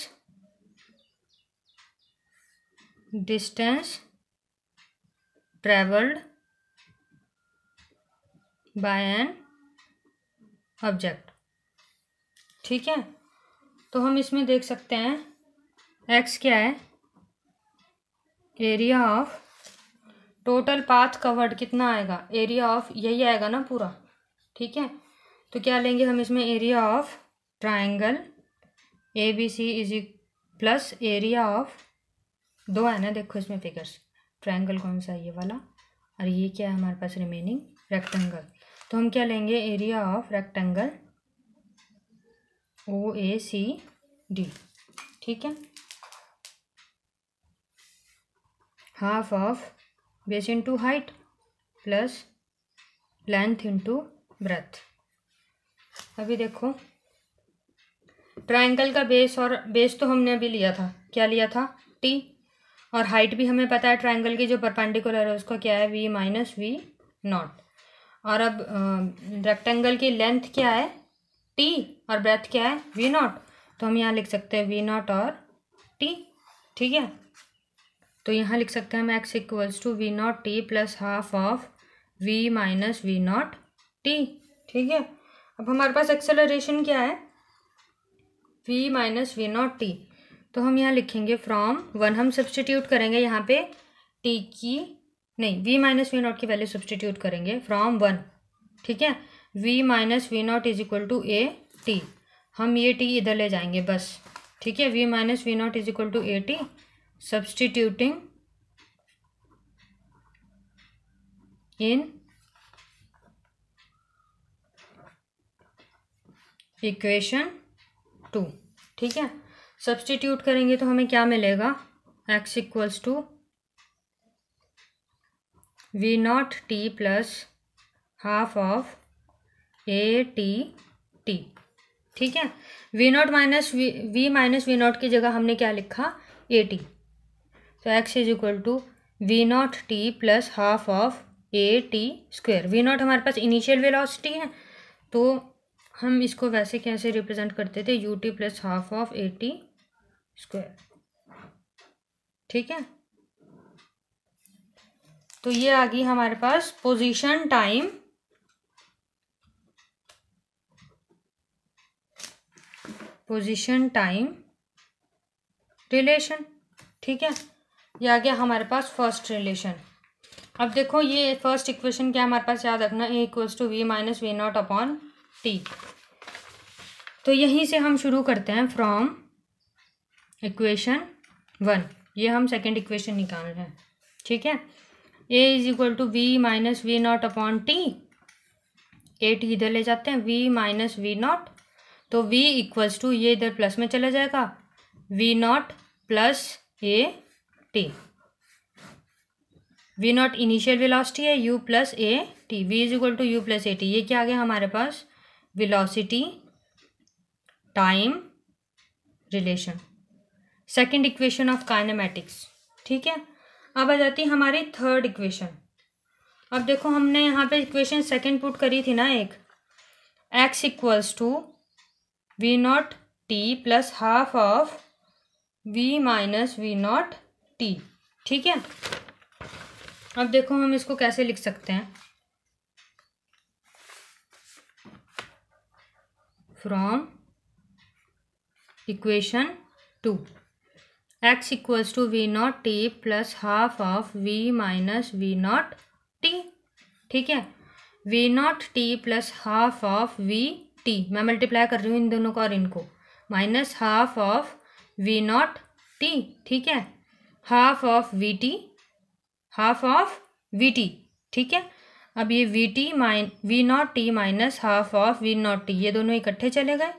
distance traveled by an object। ठीक है, तो हम इसमें देख सकते हैं x क्या है? Area of total path covered कितना आएगा? एरिया ऑफ यही आएगा ना पूरा। ठीक है, तो क्या लेंगे हम इसमें? Area of triangle ABC is plus area of, दो है ना देखो इसमें फिगर्स, ट्राइंगल कौन सा है? ये वाला। और ये क्या है हमारे पास? Remaining rectangle. तो हम क्या लेंगे? Area of rectangle OACD। ठीक है, half of base into height plus length into breadth. अभी देखो ट्राइंगल का बेस, और बेस तो हमने अभी लिया था, क्या लिया था? T। और हाइट भी हमें पता है ट्राइंगल की जो परपेंडिकुलर है उसका क्या है? V minus V0। और अब रेक्टेंगल की लेंथ क्या है? टी और ब्रेथ क्या है वी नॉट, तो हम यहाँ लिख सकते हैं वी नॉट और टी। ठीक है, तो यहाँ लिख सकते हैं हम x equals to V naught T plus half of v minus we naught T. ठीक है, अब हमारे पास एक्सेलरेशन क्या है v minus we naught T, तो हम यहाँ लिखेंगे फ्रॉम वन, हम सब्सटीट्यूट करेंगे यहाँ पे t की, नहीं v माइनस वी नॉट की वैल्यू सब्सटीट्यूट करेंगे फ्रॉम वन। ठीक है, v minus we naught is equal to A T, हम ये t इधर ले जाएंगे बस। ठीक है, v minus we naught is equal to A T, substituting in equation 2। ठीक है, सब्सटीट्यूट करेंगे तो हमें क्या मिलेगा, x equals to V naught T plus half of A T T. ठीक है, V naught minus V minus we naught की जगह हमने क्या लिखा ए टी, तो x is equal to V naught T plus half of A T square. V naught हमारे पास इनिशियल वेलोसिटी है, तो हम इसको वैसे कैसे रिप्रेजेंट करते थे, U T plus half of A T square. ठीक है, तो ये आ गई हमारे पास पोजीशन टाइम रिलेशन। ठीक है, ये आ गया हमारे पास फर्स्ट रिलेशन। अब देखो ये फर्स्ट इक्वेशन क्या हमारे पास याद रखना, a equals to v minus we naught upon t. तो यहीं से हम शुरू करते हैं फ्रॉम इक्वेशन 1, ये हम सेकेंड इक्वेशन निकाल रहे हैं। ठीक है, a is equal to v minus we naught upon t, a t इधर ले जाते हैं, वी माइनस वी नॉट, तो v इक्वल्स टू ये इधर प्लस में चला जाएगा, v naught plus a t. We naught initial velocity है, u plus a t, v is equal to u plus a t. ये क्या आ गया हमारे पास, velocity time relation, second equation of kinematics. ठीक है, अब आ जाती है हमारी थर्ड इक्वेशन। अब देखो हमने यहाँ पे इक्वेशन सेकेंड पुट करी थी ना एक, x equals to V naught T plus half of v minus we naught T. ठीक है, अब देखो हम इसको कैसे लिख सकते हैं, from equation 2, x equals to V naught T plus half of v minus we naught T. ठीक है, V naught T plus half of V T, मैं मल्टीप्लाई कर रही हूँ इन दोनों को और इनको, minus half of V naught T. ठीक है, half of V T, half of V T. ठीक है, अब ये V T we naught T minus half of V naught T, ये दोनों इकट्ठे चले गए,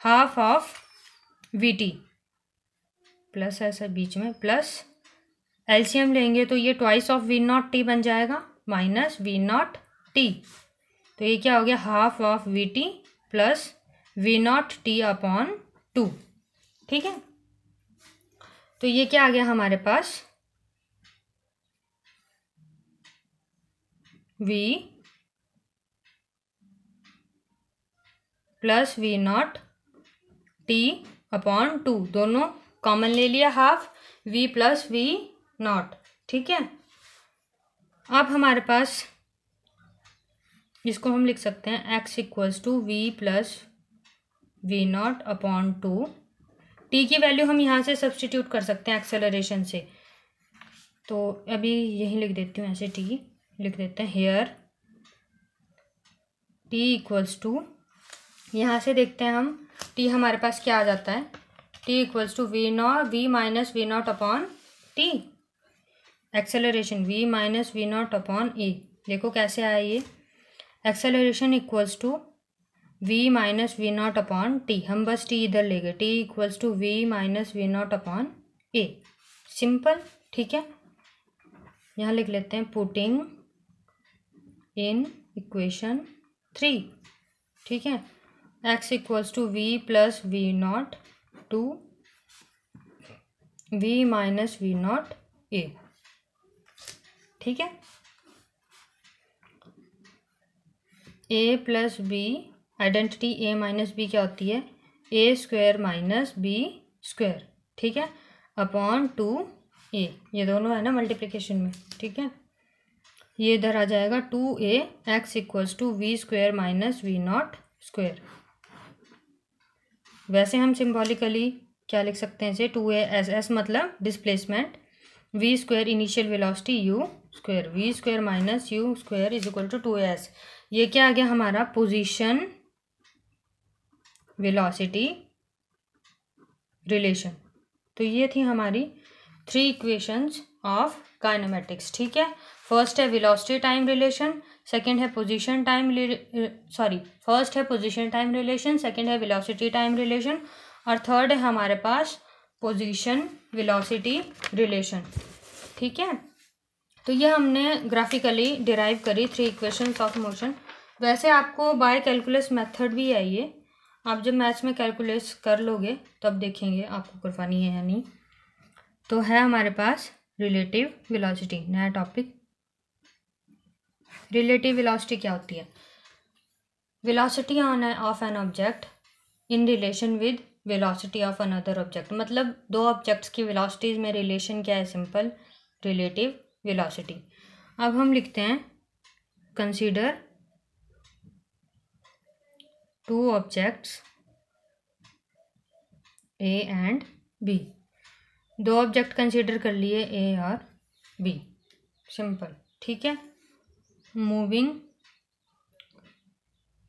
half of V T plus ऐसा बीच में प्लस एलसीएम लेंगे तो ये twice of V naught T बन जाएगा, माइनस वी नॉट टी, तो ये क्या हो गया, half of V T plus V naught T upon 2। ठीक है, तो ये क्या आ गया हमारे पास, v plus V naught T upon 2, दोनों कॉमन ले लिया, half v plus V naught. ठीक है, अब हमारे पास इसको हम लिख सकते हैं x equals to V plus V naught upon 2, T की वैल्यू हम यहाँ से सब्सटीट्यूट कर सकते हैं एक्सेलरेशन से, तो अभी यही लिख देती हूँ, ऐसे टी लिख देते हैं, हेयर t इक्वल्स टू, यहाँ से देखते हैं हम t हमारे पास क्या आ जाता है, t equals to v minus we naught upon t, acceleration v minus we naught upon a. देखो कैसे आया ये, acceleration equals to v minus we naught upon t, हम बस t इधर ले गए, t equals to v minus we naught upon a, simple. ठीक है, यहाँ लिख लेते हैं पुटिंग इन इक्वेशन 3। ठीक है, x equals to v plus V naught to v minus we naught A. ठीक है, a plus b identity A minus B क्या होती है, A square minus B square, ठीक है, अपॉन 2a, ये दोनों है ना मल्टीप्लिकेशन में, ठीक है। ये इधर आ जाएगा 2a x equals to V square minus we naught square. वैसे हम सिम्बॉलिकली क्या लिख सकते हैं इसे, 2a एस, एस मतलब displacement, V square initial velocity U square, V square minus U square is equal to 2as। ये क्या आ गया हमारा, पोजीशन वेलोसिटी रिलेशन। तो ये थी हमारी 3 इक्वेशंस ऑफ काइनेमेटिक्स, ठीक है। फर्स्ट है वेलोसिटी टाइम रिलेशन, सेकंड है पोजीशन टाइम फर्स्ट है पोजीशन टाइम रिलेशन, सेकंड है वेलोसिटी टाइम रिलेशन, और थर्ड है हमारे पास पोजीशन वेलोसिटी रिलेशन, ठीक है। तो ये हमने ग्राफिकली डिराइव करी 3 इक्वेशंस ऑफ मोशन। वैसे आपको बाय कैलकुलस मेथड भी है ये, आप जब मैथ्स में कैलकुलेट कर लोगे तब देखेंगे आपको करवानी है या नहीं। तो है हमारे पास रिलेटिव वेलोसिटी, नया टॉपिक। रिलेटिव वेलोसिटी क्या होती है, velocity of an object in relation with velocity of another object. मतलब दो ऑब्जेक्ट्स की वेलोसिटीज में रिलेशन क्या है, सिंपल रिलेटिव वेलोसिटी। अब हम लिखते हैं consider 2 objects A and B. दो ऑब्जेक्ट कंसीडर कर लिए ए और बी, सिंपल, ठीक है। Moving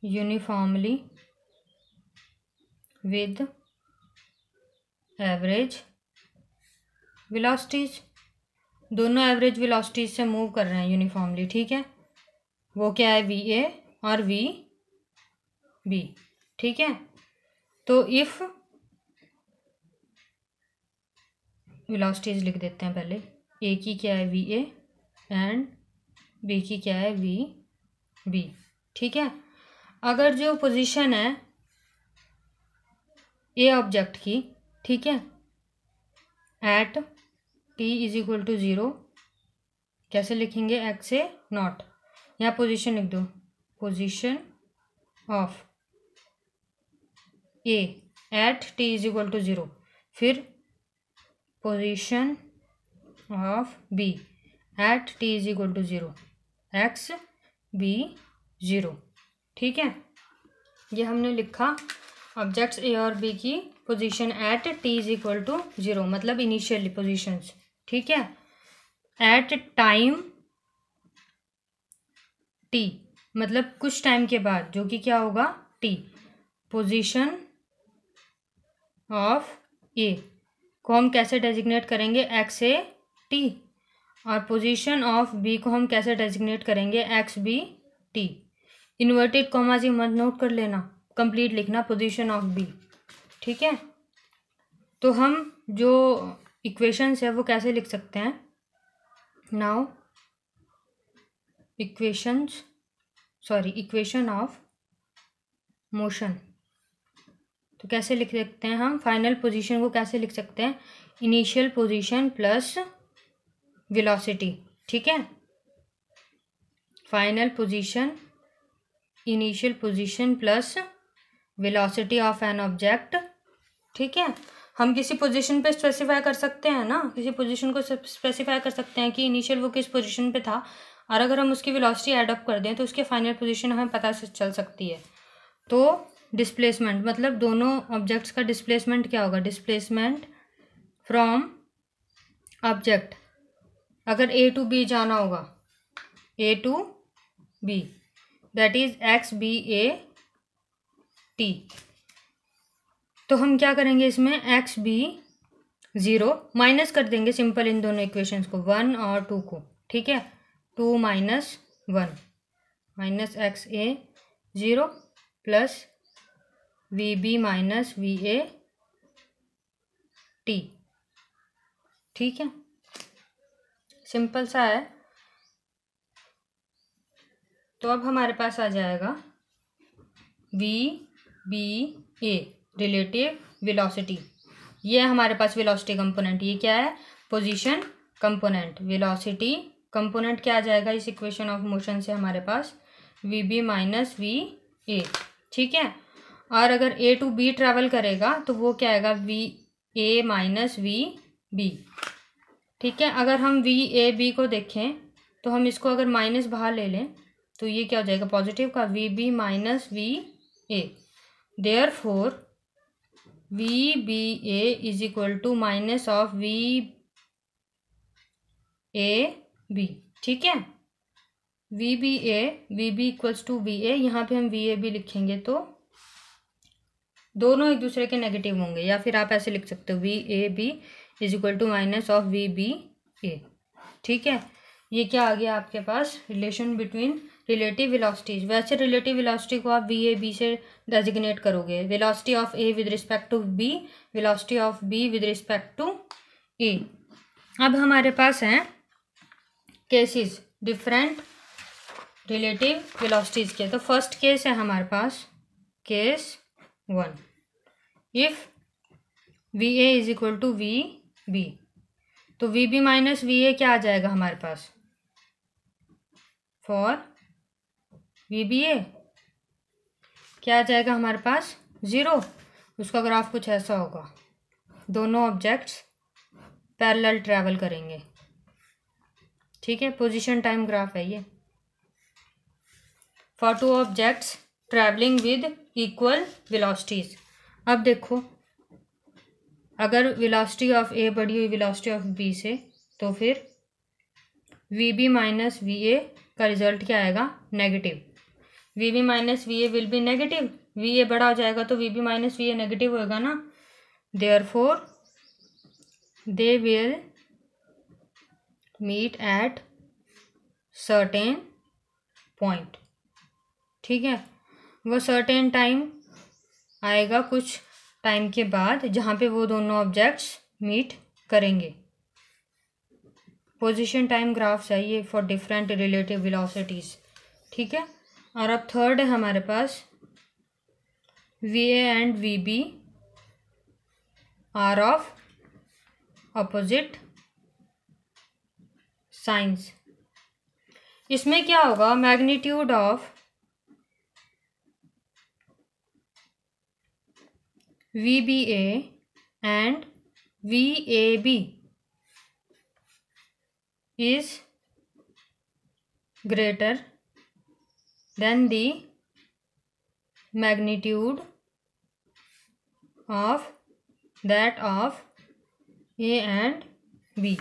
uniformly with average velocities, दोनों एवरेज वेलोसिटीज से मूव कर रहे हैं यूनिफॉर्मली, ठीक है। वो क्या है, वी ए और वी बी, ठीक है। तो इफ वेलोसिटीज लिख देते हैं पहले, ए की क्या है वी ए एंड बी की क्या है वी बी, ठीक है। अगर जो पोजीशन है ए ऑब्जेक्ट की, ठीक है, at T is equal to 0, कैसे लिखेंगे, एक्स ए नॉट, यहाँ पोजीशन लिख दो, position of A at T is equal to 0, फिर position of B at T is equal to 0, x B 0, ठीक है। ये हमने लिखा ऑब्जेक्ट्स ए और बी की position at T is equal to 0, मतलब इनिशियली पोजीशंस, ठीक है। एट टाइम टी मतलब कुछ टाइम के बाद, जो कि क्या होगा, टी। पोजीशन ऑफ ए को हम कैसे डेजिग्नेट करेंगे, एक्स ए टी, और पोजीशन ऑफ बी को हम कैसे डेजिग्नेट करेंगे, x b t. Inverted comma जी मत नोट कर लेना, कंप्लीट लिखना पोजीशन ऑफ बी, ठीक है। तो हम जो इक्वेशंस है वो कैसे लिख सकते हैं, नाउ इक्वेशन ऑफ मोशन। तो कैसे लिख सकते हैं हम, फाइनल पोजीशन को कैसे लिख सकते हैं, इनिशियल पोजीशन प्लस वेलोसिटी, ठीक है। Final position, initial position plus velocity of an object, ठीक है। हम किसी पोजीशन पे स्पेसिफाई कर सकते हैं ना, किसी पोजीशन को स्पेसिफाई कर सकते हैं कि इनिशियल वो किस पोजीशन पे था, और अगर हम उसकी वेलोसिटी ऐड अप कर दें तो उसके फाइनल पोजीशन हमें पता चल सकती है। तो डिस्प्लेसमेंट मतलब दोनों ऑब्जेक्ट्स का डिस्प्लेसमेंट क्या होगा, डिस्प्लेसमेंट फ्रॉम ऑब्जेक्ट, अगर ए टू बी जाना होगा, a to b, that is x b a T. तो हम क्या करेंगे इसमें, एक्स बी 0 माइनस कर देंगे सिंपल इन दोनों इक्वेशंस को, 1 और 2 को, ठीक है। 2 minus 1 minus x A 0 plus V B minus we A T, ठीक है। सिंपल सा है। तो अब हमारे पास आ जाएगा V B A relative velocity, ये है हमारे पास वेलोसिटी कंपोनेंट। ये क्या है, पोजीशन कंपोनेंट। वेलोसिटी कंपोनेंट क्या आ जाएगा इस इक्वेशन ऑफ मोशन से हमारे पास, v B minus we a, ठीक है। और अगर ए टू बी ट्रैवल करेगा तो वो क्या आएगा, V A minus V B. ठीक है, अगर हम वी ए बी को देखें तो हम इसको अगर माइनस बाहर ले लें तो ये क्या हो जाएगा, पॉजिटिव का V B minus we A. Therefore V B A is equal to minus of V A B. ठीक है, V B equals to V A, यहाँ पे हम वी ए बी लिखेंगे तो दोनों एक दूसरे के नेगेटिव होंगे, या फिर आप ऐसे लिख सकते हो v A b is equal to minus of v B a. ठीक है, ये क्या आ गया आपके पास, रिलेशन बिटवीन रिलेटिव वेलोसिटीज। वैसे रिलेटिव वेलोसिटी को आप वी ए बी से डेजिग्नेट करोगे, velocity of a with respect to b, velocity of b with respect to a. अब हमारे पास हैं केसेस डिफरेंट रिलेटिव वेलोसिटीज के। तो फर्स्ट केस है हमारे पास case 1, if v a is equal to v b, तो we B minus we a क्या आ जाएगा हमारे पास, फॉर वी बी ए क्या आ जाएगा हमारे पास, 0। उसका ग्राफ कुछ ऐसा होगा, दोनों ऑब्जेक्ट्स पैरेलल ट्रैवल करेंगे। ठीक है, पोजीशन टाइम ग्राफ है ये, for two objects travelling with equal velocities. अब देखो, अगर वेलोसिटी ऑफ ए बढ़ी हुई वेलोसिटी ऑफ बी से, तो फिर V B minus we A का रिजल्ट क्या आएगा, negative. V B minus we A will be negative, V A बड़ा हो जाएगा तो we B minus we A negative होगा ना। Therefore they will meet at certain point. ठीक है, वो सर्टेन टाइम आएगा कुछ टाइम के बाद जहाँ पे वो दोनों ऑब्जेक्ट्स मीट करेंगे। पोजीशन टाइम ग्राफ्स है ये फॉर डिफरेंट रिलेटिव वेलोसिटीज। ठीक है, और अब थर्ड है हमारे पास v a and v b are of opposite signs. इसमें क्या होगा, magnitude of v B a and v A b is greater than the magnitude of that of A and B।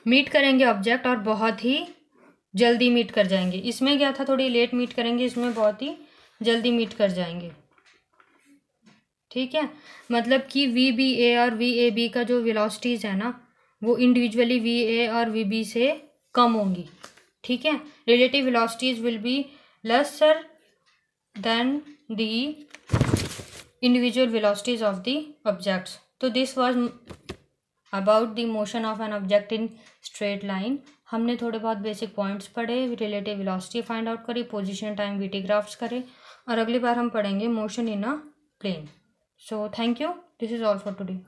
Meet करेंगे ऑब्जेक्ट और बहुत ही जल्दी मीट कर जाएंगे। इसमें क्या था, थोड़ी लेट मीट करेंगे, इसमें बहुत ही जल्दी मीट कर जाएंगे। ठीक है, मतलब कि वी बी ए और वी ए बी का जो वेलोसिटीज है ना, वो इंडिविजुअली वी ए और वी बी से कम होंगी। ठीक है, relative velocities will be lesser than the individual velocities of the objects. तो this was about the motion of an object in straight line. हमने थोड़े बहुत बेसिक पॉइंट्स पढ़े, रिलेटिव वेलोसिटी फाइंड आउट करी, position time v t graphs करे, और अगली बार हम पढ़ेंगे motion in a plane. So thank you, this is all for today.